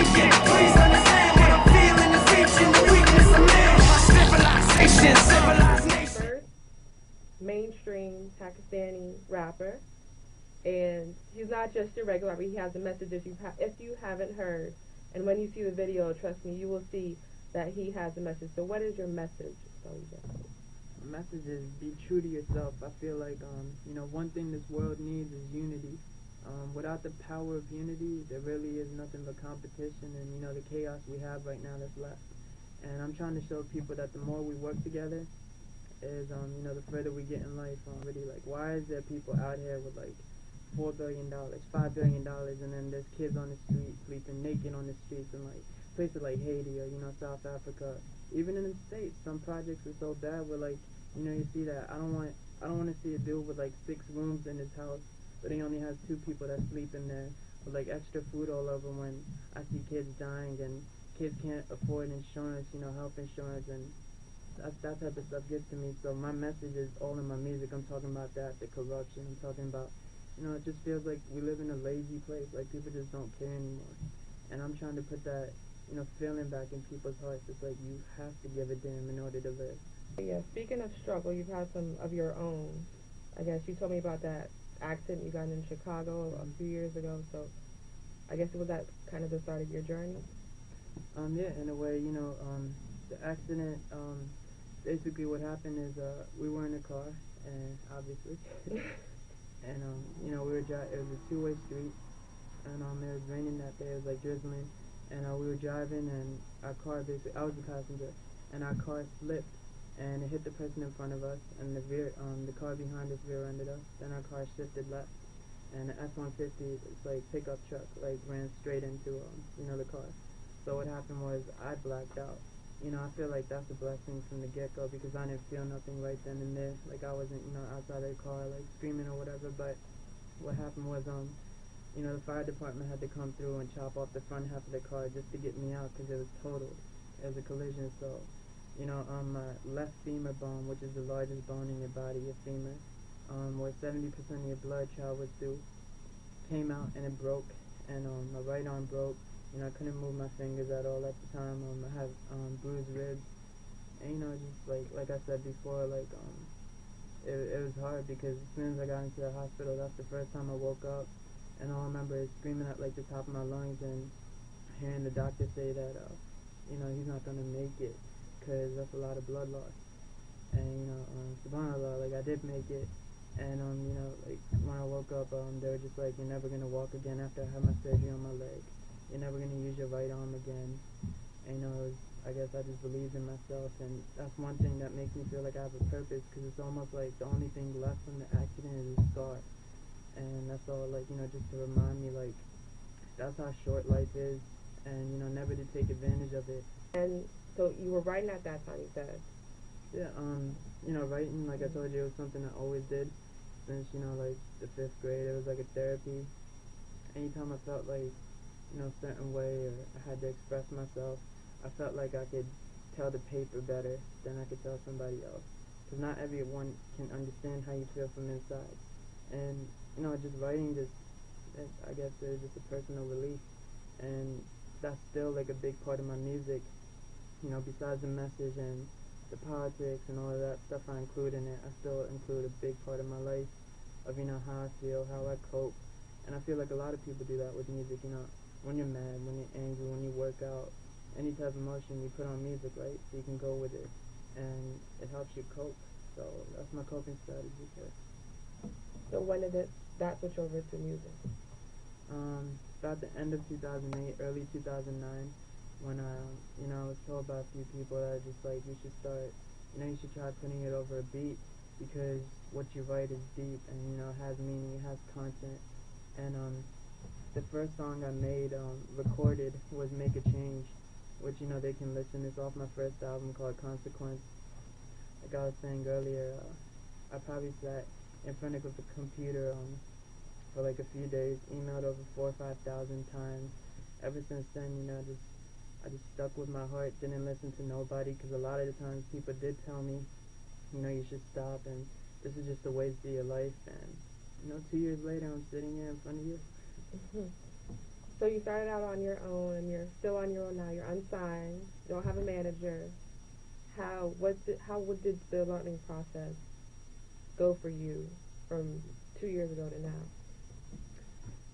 thinking. Please understand what I'm feeling is reaching the weakness of man. Civilization, civilized nation. First mainstream Pakistani rapper, and he's not just your regular rapper. He has a message if you haven't heard, and when you see the video, trust me, you will see that he has a message. So what is your message, Sullee J? The message is be true to yourself. I feel like, one thing this world needs is unity. Without the power of unity, there really is nothing but competition and, the chaos we have right now that's left. And I'm trying to show people that the more we work together is, the further we get in life. Really, like, why is there people out here with, like, $4 billion, $5 billion, and then there's kids on the street sleeping naked on the streets in, like, places like Haiti or, South Africa. Even in the States, some projects are so bad where, like, you see that I don't want to see a dude with, like, 6 rooms in his house, but he only has 2 people that sleep in there with, like, extra food all over when I see kids dying and kids can't afford insurance, health insurance, and that type of stuff gets to me. So my message is all in my music. I'm talking about that, the corruption. I'm talking about, it just feels like we live in a lazy place, like people just don't care anymore. And I'm trying to put that, feeling back in people's hearts. It's like you have to give a damn in order to live. Yeah, speaking of struggle, you've had some of your own. I guess you told me about that accident you got in Chicago a few years ago, so I guess it was that kind of the start of your journey? Yeah, in a way, the accident, basically what happened is, we were in a car, and obviously, and, we were it was a 2-way street, and, it was raining that day, it was, like, drizzling, and, we were driving, and our car basically, I was the passenger, and our car slipped, and it hit the person in front of us, and the car behind us rear-ended us, then our car shifted left, and the F-150, it's like pickup truck, like, ran straight into, the car. So what happened was, I blacked out. I feel like that's a blessing from the get-go, because I didn't feel nothing right then and there, like, I wasn't, outside of the car, like, screaming or whatever, but what happened was, the fire department had to come through and chop off the front half of the car just to get me out, because it was totaled. It was a collision, so, my left femur bone, which is the largest bone in your body, your femur, where 70% of your blood travels through, came out and it broke, and my right arm broke. I couldn't move my fingers at all at the time. I had bruised ribs, and just like I said before, like it was hard, because as soon as I got into the hospital, that's the first time I woke up, and all I remember is screaming at, like, the top of my lungs and hearing the doctor say that he's not gonna make it, because that's a lot of blood loss. And subhanAllah, like, I did make it, and like, when I woke up, they were just like, you're never gonna walk again after I had my surgery on my leg. You're never gonna use your right arm again. And I guess I just believed in myself, and that's one thing that makes me feel like I have a purpose, because it's almost like the only thing left from the accident is a scar. And that's all, like, just to remind me, like, that's how short life is, and never to take advantage of it. And so you were writing at that time, you said? Yeah, writing, like I told you, it was something I always did since, like, the 5th grade. It was like a therapy. Anytime I felt like, a certain way, or I had to express myself, I felt like I could tell the paper better than I could tell somebody else. Because not everyone can understand how you feel from inside. And, just writing I guess it was just a personal relief. And that's still, like, a big part of my music. Besides the message and the politics and all of that stuff I include in it, I still include a big part of my life of, how I feel, how I cope. And I feel like a lot of people do that with music, when you're mad, when you're angry, when you work out, any type of emotion, you put on music, right? So you can go with it, and it helps you cope. So that's my coping strategy here. So when did that switch over to music? About the end of 2008, early 2009, when I was told by a few people that just like, you should start, you should try putting it over a beat, because what you write is deep, and has meaning, it has content. And the first song I made, recorded, was Make a Change, which, they can listen. It's off my first album called Consequence. Like I was saying earlier, I probably sat in front of a computer for like a few days, emailed over 4,000 or 5,000 times. Ever since then, I just stuck with my heart, didn't listen to nobody, because a lot of the times people did tell me, you should stop, and this is just a waste of your life. And 2 years later, I'm sitting here in front of you. So you started out on your own, and you're still on your own now. You're unsigned. You don't have a manager. How did the learning process go for you from 2 years ago to now?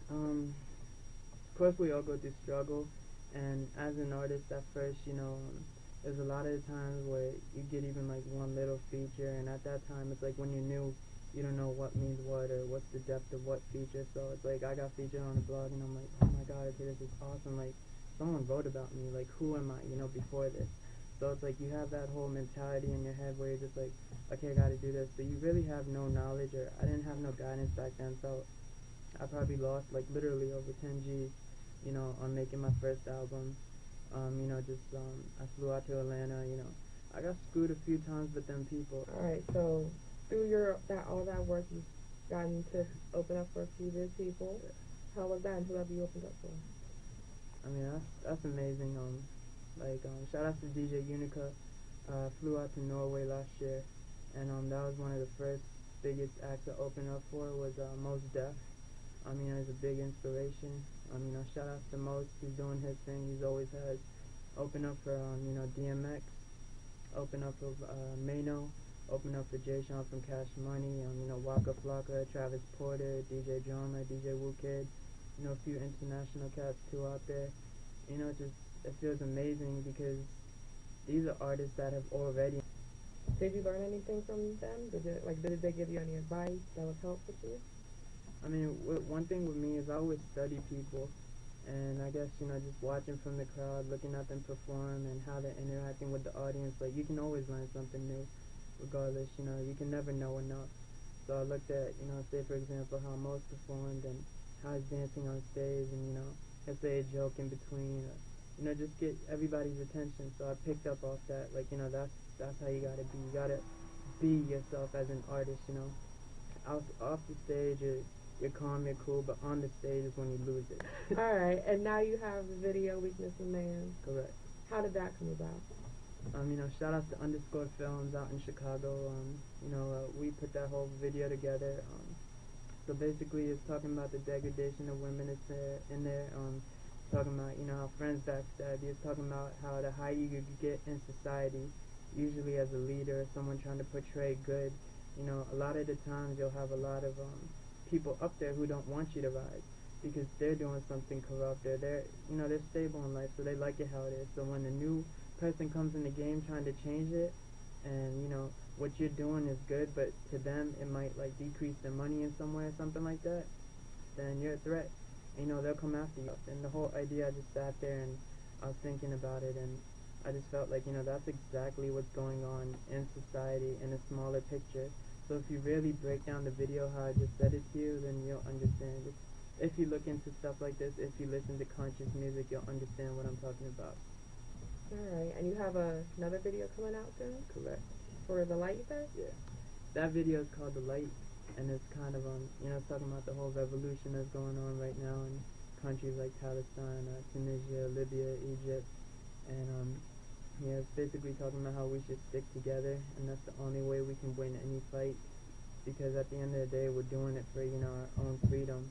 Of course, we all go through struggle, and as an artist at first, there's a lot of times where you get even like one little feature, and at that time, it's like when you're new, you don't know what means what or what's the depth of what feature. So it's like I got featured on a blog, and I'm like, oh my god, okay, this is awesome. Like someone wrote about me. Like who am I? Before this. So it's like you have that whole mentality in your head where you're just like, okay, I gotta do this. But you really have no knowledge, or I didn't have no guidance back then. So I probably lost like literally over 10 G's, on making my first album. I flew out to Atlanta, I got screwed a few times with them people. Alright, so through all that work, you've gotten to open up for a few big people. Yeah. How was that, and who have you opened up for? I mean, that's amazing. Shout out to DJ Unica. Flew out to Norway last year, and that was one of the first biggest acts I opened up for was Mos Def. He's a big inspiration. Shout out to Mos. He's doing his thing. He's always has. Open up for DMX. Open up for Mano. Open up for Jay Sean from Cash Money. Waka Flocka, Travis Porter, DJ Drama, DJ Wu Kid. A few international cats too out there. It feels amazing because these are artists that have already. Did you learn anything from them? Did they give you any advice that was helpful to you? One thing with me is I always study people, and I guess, just watching from the crowd, looking at them perform and how they're interacting with the audience, like, you can always learn something new, regardless, you can never know enough. So I looked at, say, for example, how Mos performed and how he's dancing on stage, and, he'll say a joke in between, just get everybody's attention. So I picked up off that, that's how you gotta be. You gotta be yourself as an artist, off the stage, you're calm, you're cool, but on the stage is when you lose it. Alright, and now you have the video Weakness of Man. Correct. How did that come about? Shout out to Underscore Films out in Chicago. We put that whole video together. So basically it's talking about the degradation of women in there. Talking about, how friends backstab you. It's talking about how the higher you get in society, usually as a leader or someone trying to portray good, a lot of the times you'll have a lot of people up there who don't want you to rise because they're doing something corrupt. They're stable in life, so they like it how it is. So when the new person comes in the game trying to change it, and what you're doing is good, but to them it might decrease their money in some way or something like that, then you're a threat. They'll come after you. And the whole idea, I just sat there and I was thinking about it, and I just felt like, that's exactly what's going on in society in a smaller picture. So if you really break down the video how I just said it to you, then you'll understand it. If you look into stuff like this, if you listen to conscious music, you'll understand what I'm talking about. Alright, and you have another video coming out soon? Correct. For The Light, you said? Yeah. That video is called The Light, and it's kind of, talking about the whole revolution that's going on right now in countries like Palestine, Tunisia, Libya, Egypt, and it's basically talking about how we should stick together, and that's the only way we can win any fight, because at the end of the day, we're doing it for, our own freedom,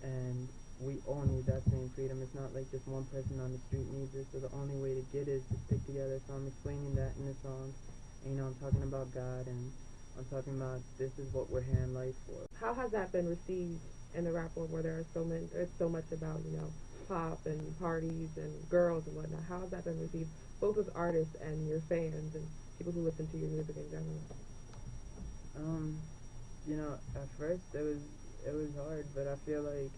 and we all need that same freedom. It's not like just one person on the street needs it, so the only way to get it is to stick together. So I'm explaining that in the song, and, I'm talking about God, and I'm talking about this is what we're here in life for. How has that been received in the rap world, where there's so much about, pop and parties and girls and whatnot? How has that been received, both as artists and your fans and people who listen to your music in general? At first it was hard, but I feel like,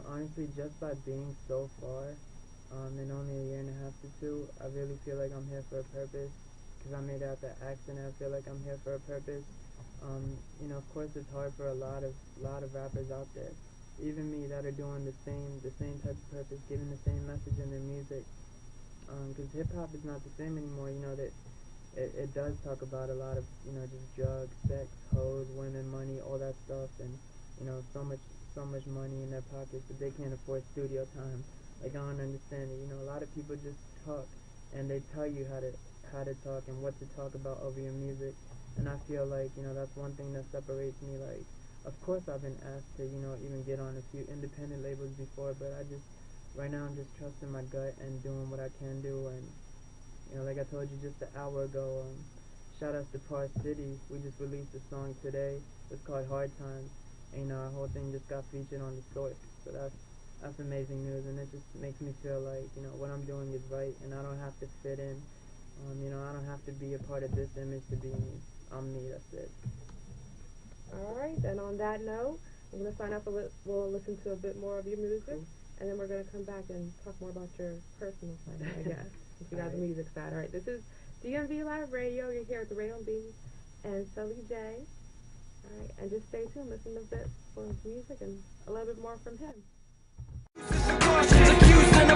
honestly, just by being so far, in only a year and a half to two, I really feel like I'm here for a purpose, because I made out that accident. I feel like I'm here for a purpose. Of course it's hard for a lot of rappers out there, even me, that are doing the same type of purpose, giving the same message in their music, because hip-hop is not the same anymore. That it does talk about a lot of, just drugs, sex, hoes, women, money, all that stuff, and, so much money in their pockets that they can't afford studio time. I don't understand it. A lot of people just talk, and they tell you how to talk and what to talk about over your music, and I feel like, that's one thing that separates me. Like, of course I've been asked to, even get on a few independent labels before, but right now I'm just trusting my gut and doing what I can do. And you know, like I told you just an hour ago, shout outs to Par City. We just released a song today. It's called Hard Times. And our whole thing just got featured on The Source. So that's amazing news, and it just makes me feel like, you know, what I'm doing is right, and I don't have to fit in. You know, I don't have to be a part of this image to be me. I'm me, that's it. All right, and on that note, I'm going to sign off. We'll listen to a bit more of your music, Cool. and then we're going to come back and talk more about your personal side, I guess, since you got the music side. All right, this is DMVLive Radio. You're here at the Raylyn B and Sullee J. All right, and just stay tuned. Listen to a bit for his music and a little bit more from him. Accused and a